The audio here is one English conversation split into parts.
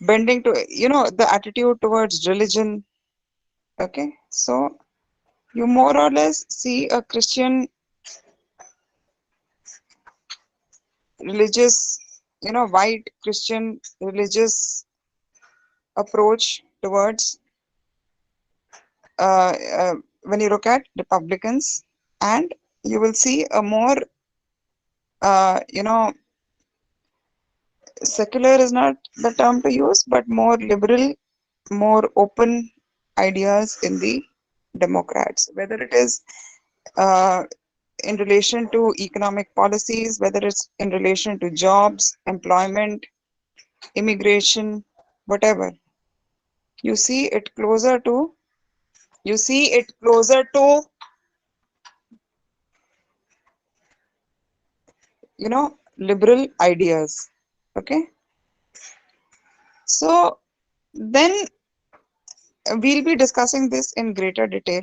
bending to, the attitude towards religion. Okay, so you more or less see a Christian religious, white Christian religious approach towards uh, uh, when you look at Republicans, and you will see a more, secular is not the term to use, but more liberal, more open ideas in the Democrats, whether it is uh, in relation to economic policies, whether it's in relation to jobs, employment, immigration, whatever. You see it closer to, you see it closer to, liberal ideas. Okay. So then we'll be discussing this in greater detail.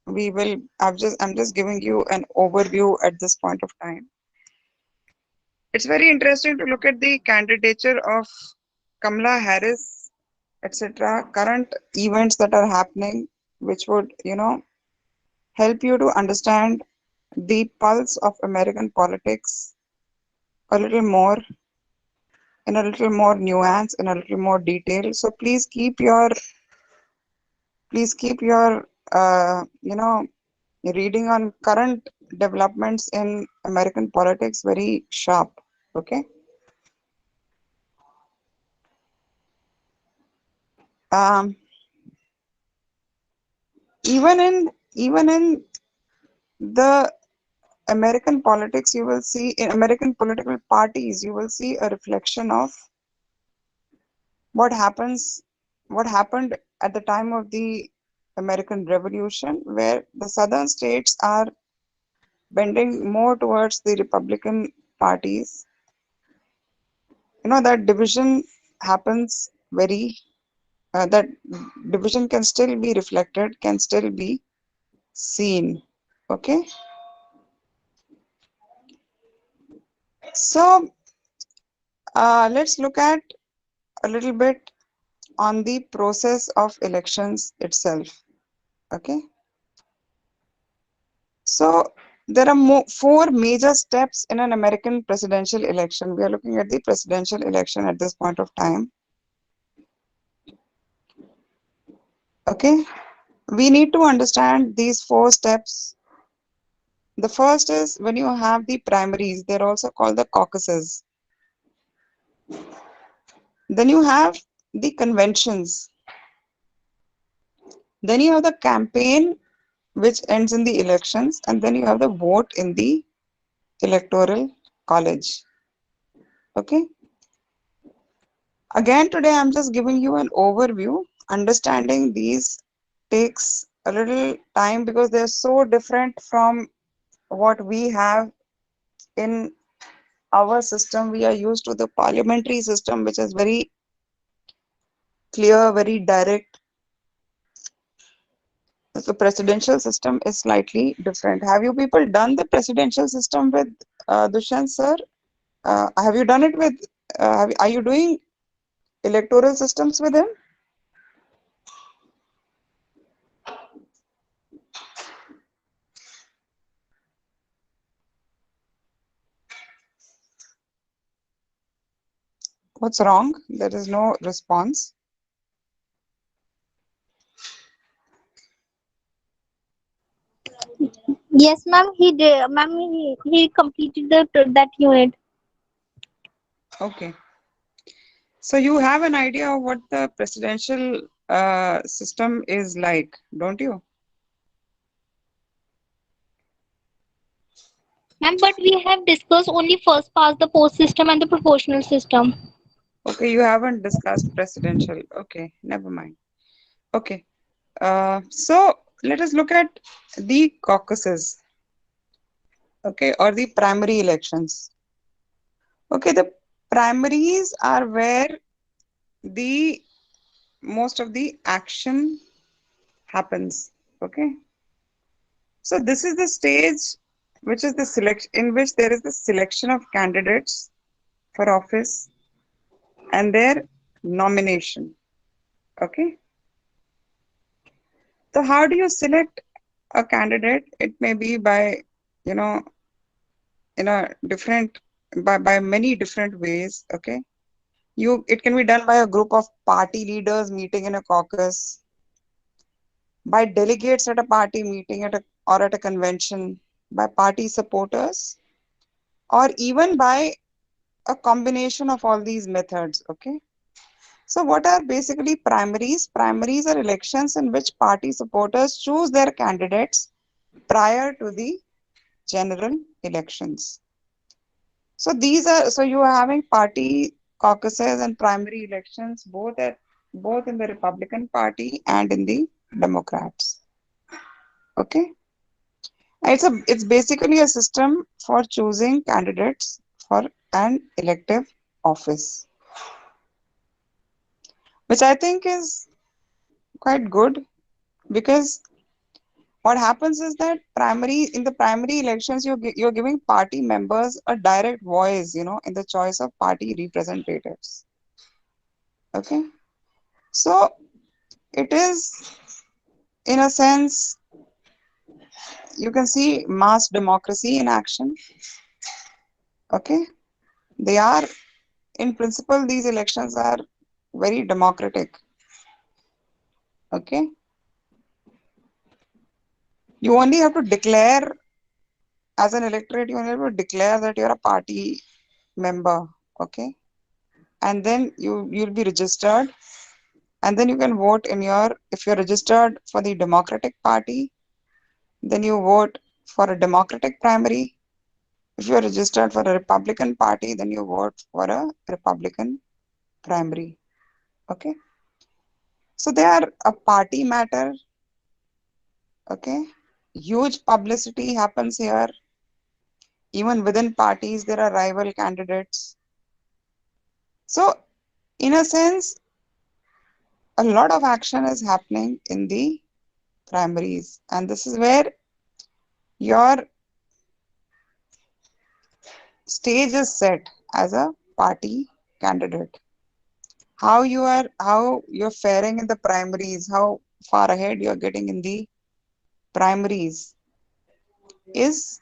I'm just giving you an overview at this point of time. It's very interesting to look at the candidature of Kamala Harris, etc., current events that are happening, which would, help you to understand the pulse of American politics a little more, in a little more nuance, in a little more detail. So please keep your, reading on current developments in American politics very sharp. Okay. Um, even in the American politics, you will see in American political parties, you will see a reflection of what happens, what happened at the time of the American Revolution, where the southern states are bending more towards the Republican parties. That division happens very, that division can still be reflected, can still be seen. Okay. So let's look at a little bit on the process of elections itself. Okay. So there are four major steps in an American presidential election. We are looking at the presidential election at this point of time. Okay. We need to understand these four steps. The first is when you have the primaries, they're also called the caucuses. Then you have the conventions. Then you have the campaign, which ends in the elections, and then you have the vote in the electoral college. Okay. Again, today I'm just giving you an overview. Understanding these takes a little time because they're so different from what we have in our system. We are used to the parliamentary system, which is very clear, very direct. The presidential system is slightly different. Have you people done the presidential system with Dushyant sir? Have you done it with, are you doing electoral systems with him? What's wrong? There is no response. Yes, ma'am. He did. Ma'am, he completed that unit. Okay. So you have an idea of what the presidential system is like, don't you? Ma'am, but we have discussed only first past the post system and the proportional system. Okay, you haven't discussed presidential. Okay, never mind. Okay. So let us look at the caucuses, okay, or the primary elections. Okay, the primaries are where the most of the action happens. Okay. So this is the stage which is the selection in which there is the selection of candidates for office, and there nomination. Okay. So how do you select a candidate? It may be by, you know, in a different by many different ways. Okay. It can be done by a group of party leaders meeting in a caucus, by delegates at a party meeting or at a convention, by party supporters, or even by a combination of all these methods. Okay. So what are basically primaries? Primaries are elections in which party supporters choose their candidates prior to the general elections. So you are having party caucuses and primary elections both in the Republican Party and in the Democrats. Okay. It's basically a system for choosing candidates for an elective office, which I think is quite good because what happens is that in the primary elections you're giving party members a direct voice, in the choice of party representatives. Okay, so it is, in a sense, you can see mass democracy in action. Okay, they are, in principle, these elections are very democratic. Okay, you only have to declare, as an electorate, you only have to declare that you're a party member. Okay, and then you'll be registered, and then you can vote if you're registered for the Democratic Party, then you vote for a Democratic primary. If you're registered for a Republican Party, then you vote for a Republican primary. Okay, so they are a party matter. Okay, huge publicity happens here. Even within parties there are rival candidates. So in a sense, a lot of action is happening in the primaries, and this is where your stage is set as a party candidate. How you're faring in the primaries, how far ahead you're getting in the primaries is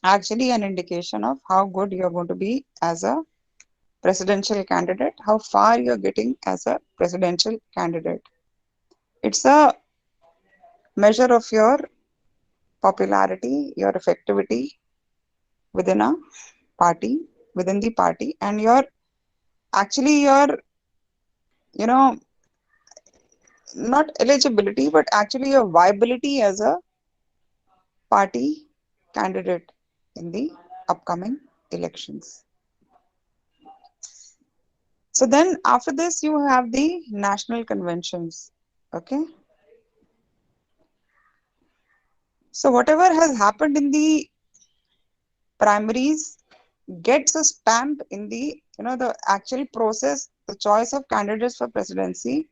actually an indication of how good you're going to be as a presidential candidate, how far you're getting as a presidential candidate. It's a measure of your popularity, your effectivity within a party, within the party, and your you know not eligibility, but actually your viability as a party candidate in the upcoming elections. So then after this, you have the national conventions. Okay. So whatever has happened in the primaries gets a stamp in the actual process, the choice of candidates for presidency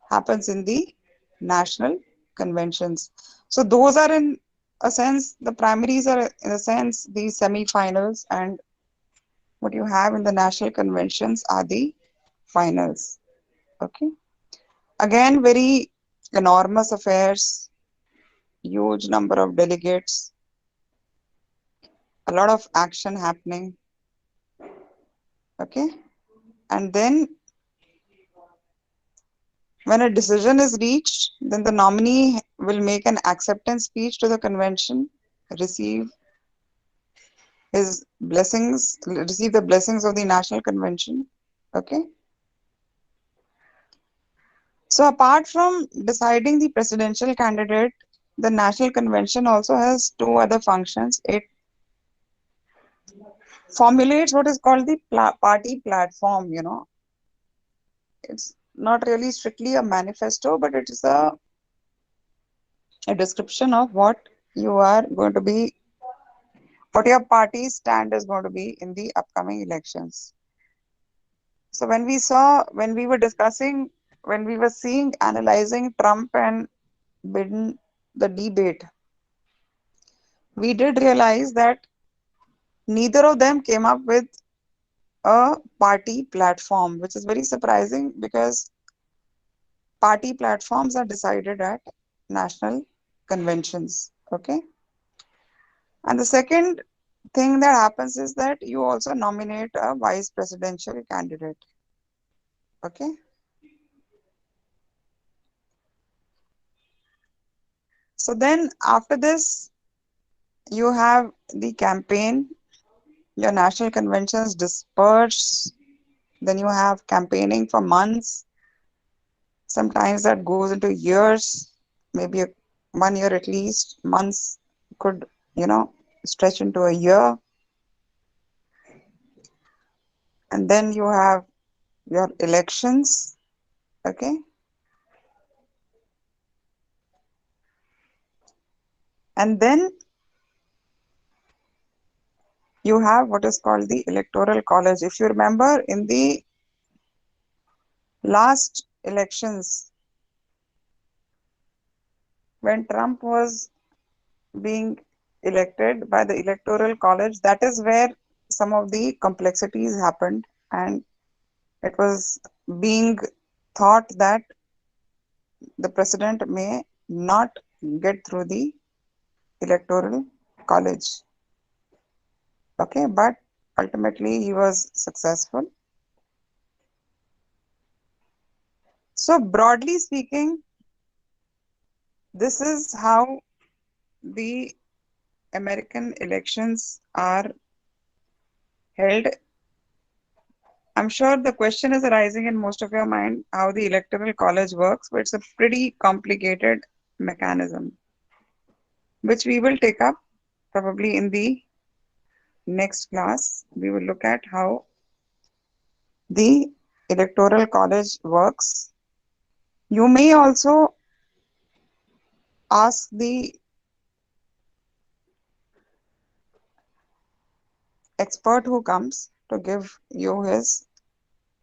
happens in the national conventions. So those are, in a sense, the primaries are in a sense the semi-finals, and what you have in the national conventions are the finals. Okay. Again, very enormous affairs, huge number of delegates, a lot of action happening. Okay. And then when a decision is reached, then the nominee will make an acceptance speech to the convention, receive receive the blessings of the national convention. Okay. So apart from deciding the presidential candidate, the national convention also has two other functions. It formulates what is called the party platform. It's not really strictly a manifesto, but it is a description of what you are going to be, what your party's stand is going to be in the upcoming elections. So when we were discussing, when we were seeing, analyzing Trump and Biden, the debate, we did realize that neither of them came up with a party platform, which is very surprising because party platforms are decided at national conventions. Okay. And the second thing that happens is that you also nominate a vice presidential candidate. Okay. So then after this, you have the campaign, your national conventions disperse, then you have campaigning for months. Sometimes that goes into years, maybe 1 year at least. Months could, you know, stretch into a year. And then you have your elections. Okay. And then you have what is called the Electoral College. If you remember, in the last elections, when Trump was being elected by the Electoral College, that is where some of the complexities happened, and it was being thought that the president may not get through the Electoral College. Okay, but ultimately he was successful. So, broadly speaking, this is how the American elections are held. I'm sure the question is arising in most of your mind how the electoral college works, but it's a pretty complicated mechanism, which we will take up probably in the next class. We will look at how the electoral college works. You may also ask the expert who comes to give you his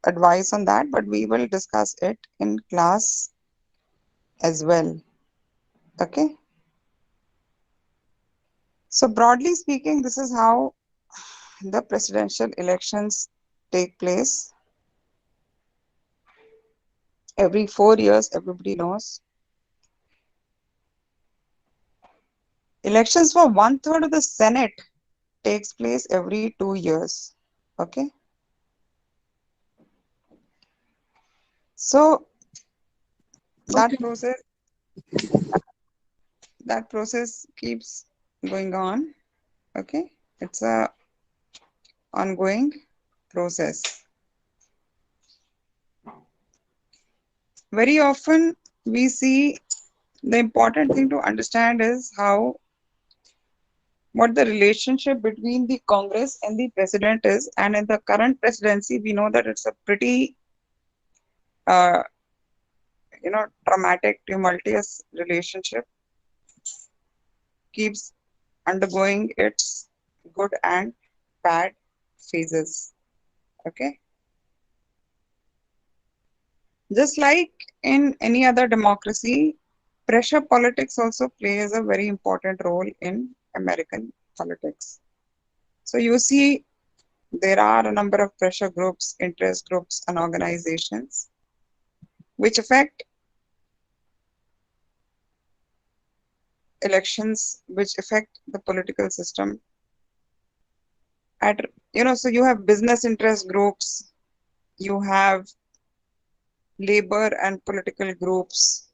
advice on that, but we will discuss it in class as well. Okay. So broadly speaking, this is how the presidential elections take place every 4 years. Everybody knows. Elections for 1/3 of the Senate takes place every 2 years. Okay. So that Okay. process that process keeps going on. Okay. It's a ongoing process. Very often we see the important thing to understand is how what the relationship between the Congress and the president is. And in the current presidency, we know that it's a pretty, uh, traumatic, tumultuous relationship, keeps undergoing its good and bad phases. Okay. Just like in any other democracy, pressure politics also plays a very important role in American politics. So you see, there are a number of pressure groups, interest groups, and organizations which affect elections, which affect the political system. At so you have business interest groups, you have labor and political groups,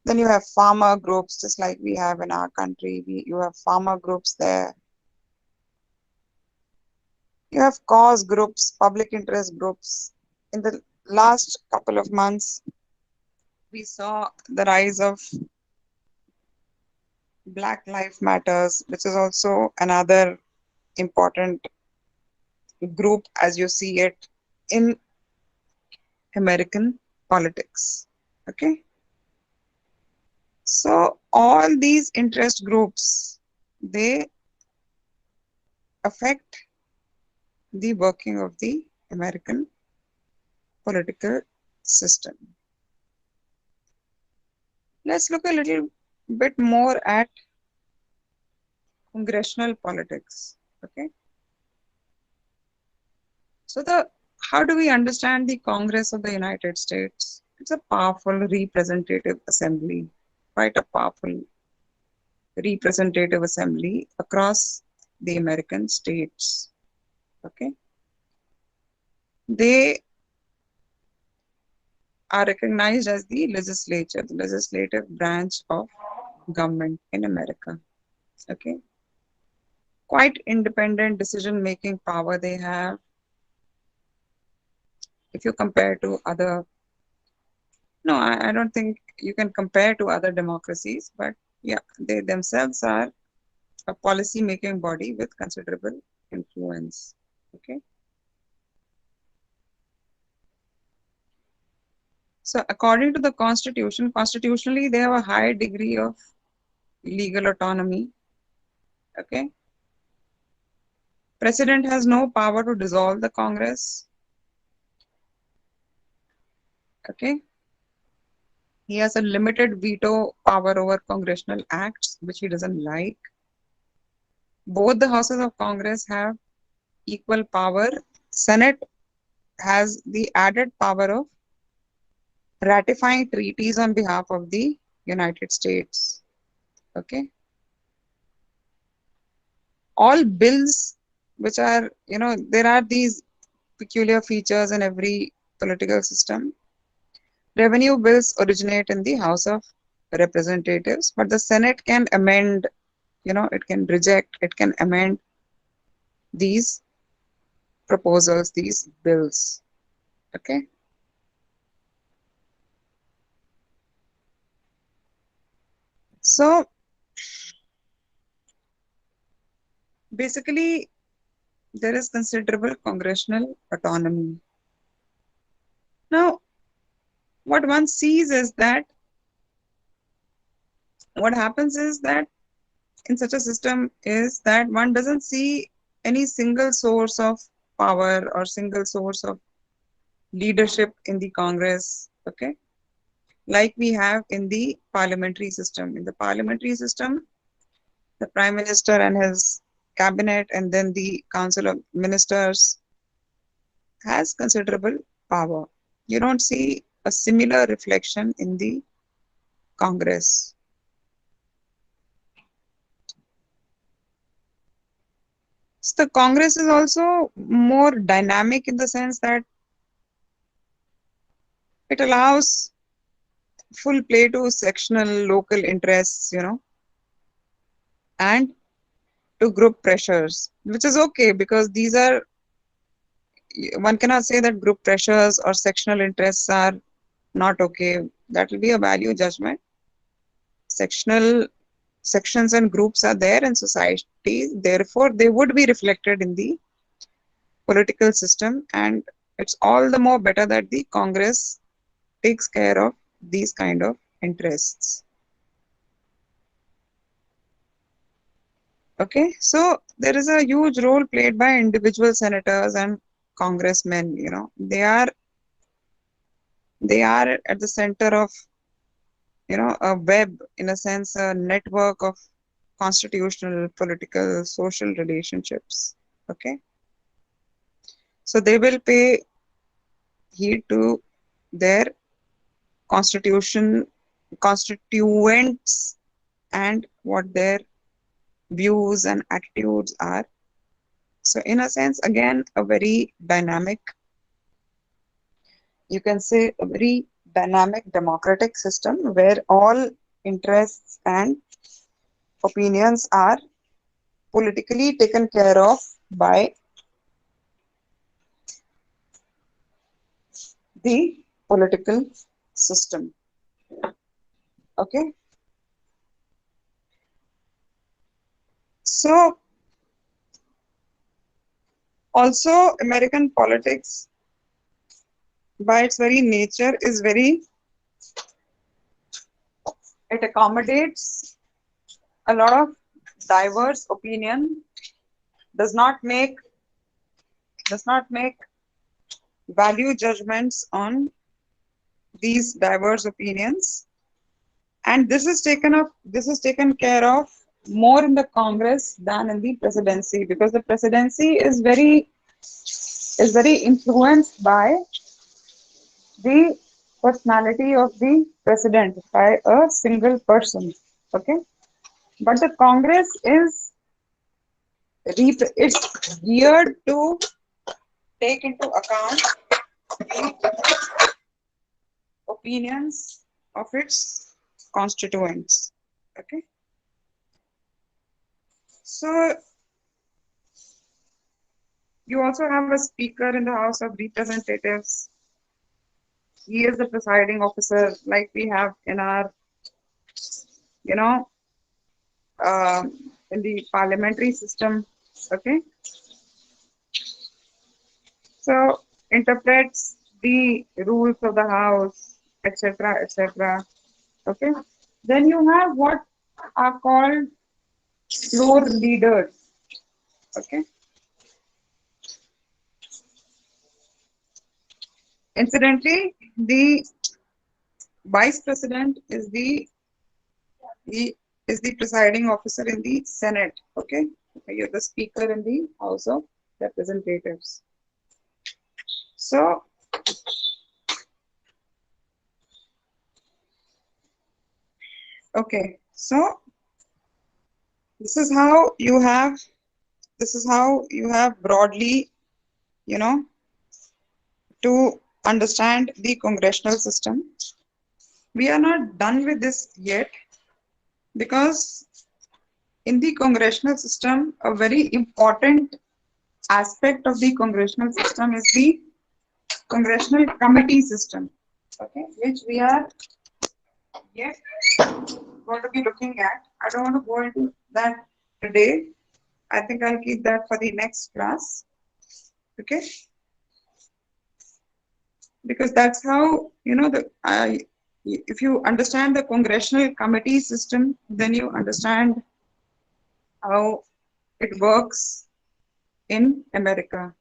then you have farmer groups, just like we have in our country. You have farmer groups there. You have cause groups, public interest groups. In the last couple of months, we saw the rise of Black Lives Matters, which is also another important group as you see it in American politics. Okay. So all these interest groups, they affect the working of the American political system. Let's look a little bit more at congressional politics. Okay. So how do we understand the Congress of the United States? It's a powerful representative assembly, quite a powerful representative assembly across the American states. Okay, they are recognized as the legislature, the legislative branch of government in America. Okay, quite independent decision making power they have if you compare to other. No, I don't think you can compare to other democracies, but yeah, they themselves are a policy making body with considerable influence. Okay, so according to the constitution, constitutionally they have a high degree of legal autonomy. Okay, president has no power to dissolve the Congress. Okay, he has a limited veto power over congressional acts which he doesn't like. Both the houses of Congress have equal power. Senate has the added power of ratifying treaties on behalf of the United States. Okay, all bills which are, there are these peculiar features in every political system. Revenue bills originate in the House of Representatives, but the Senate can amend, it can reject, it can amend these proposals, these bills. Okay. So basically, there is considerable congressional autonomy. Now, what one sees is that what happens is that in such a system is that one doesn't see any single source of power or single source of leadership in the Congress, okay, like we have in the parliamentary system. In the parliamentary system, the prime minister and his cabinet and then the council of ministers has considerable power. You don't see a similar reflection in the Congress. So the Congress is also more dynamic in the sense that it allows full play to sectional local interests, and to group pressures, which is okay because these are, one cannot say that group pressures or sectional interests are not okay. That will be a value judgment. Sectional sections and groups are there in society, therefore they would be reflected in the political system, and it's all the more better that the Congress takes care of these kind of interests. Okay, so there is a huge role played by individual senators and congressmen. They are at the center of a web, in a sense, a network of constitutional, political, social relationships. Okay, so they will pay heed to their constitution constituents and what their views and attitudes are. So in a sense, again, a very dynamic, you can say a very dynamic democratic system where all interests and opinions are politically taken care of by the political system. Okay, so also American politics by its very nature is very, it accommodates a lot of diverse opinion, does not make does not make value judgments on these diverse opinions, and this is taken care of more in the Congress than in the presidency, because the presidency is very is very influenced by the personality of the president, by a single person. Okay, but the Congress is it's geared to take into account the opinions of its constituents. Okay, so you also have a speaker in the House of Representatives. He is the presiding officer, like we have in our, you know, uh, in the parliamentary system. Okay, so interprets the rules of the House, etc., etc. Okay, then you have what are called floor leaders. Okay, incidentally, the vice president he is the presiding officer in the Senate. Okay, you're the speaker in the House of Representatives. So, okay, so this is how you have broadly, you know, to understand the congressional system. We are not done with this yet because in the congressional system, a very important aspect of the congressional system is the congressional committee system, okay, which we are yet going to be looking at. I don't want to go into that today. I think I'll keep that for the next class, okay? Because that's how, if you understand the congressional committee system, then you understand how it works in America.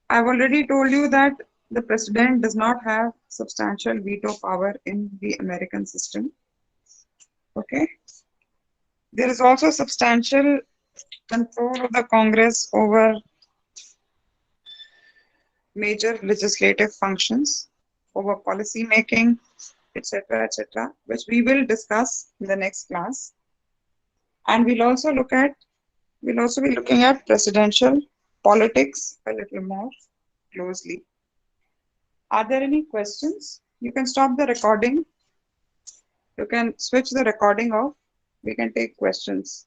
I've already told you that the president does not have substantial veto power in the American system. Okay. There is also substantial control of the Congress over major legislative functions, over policy making, etc., which we will discuss in the next class. And we'll also be looking at presidential politics a little more closely. Are there any questions? You can stop the recording. You can switch the recording off. We can take questions.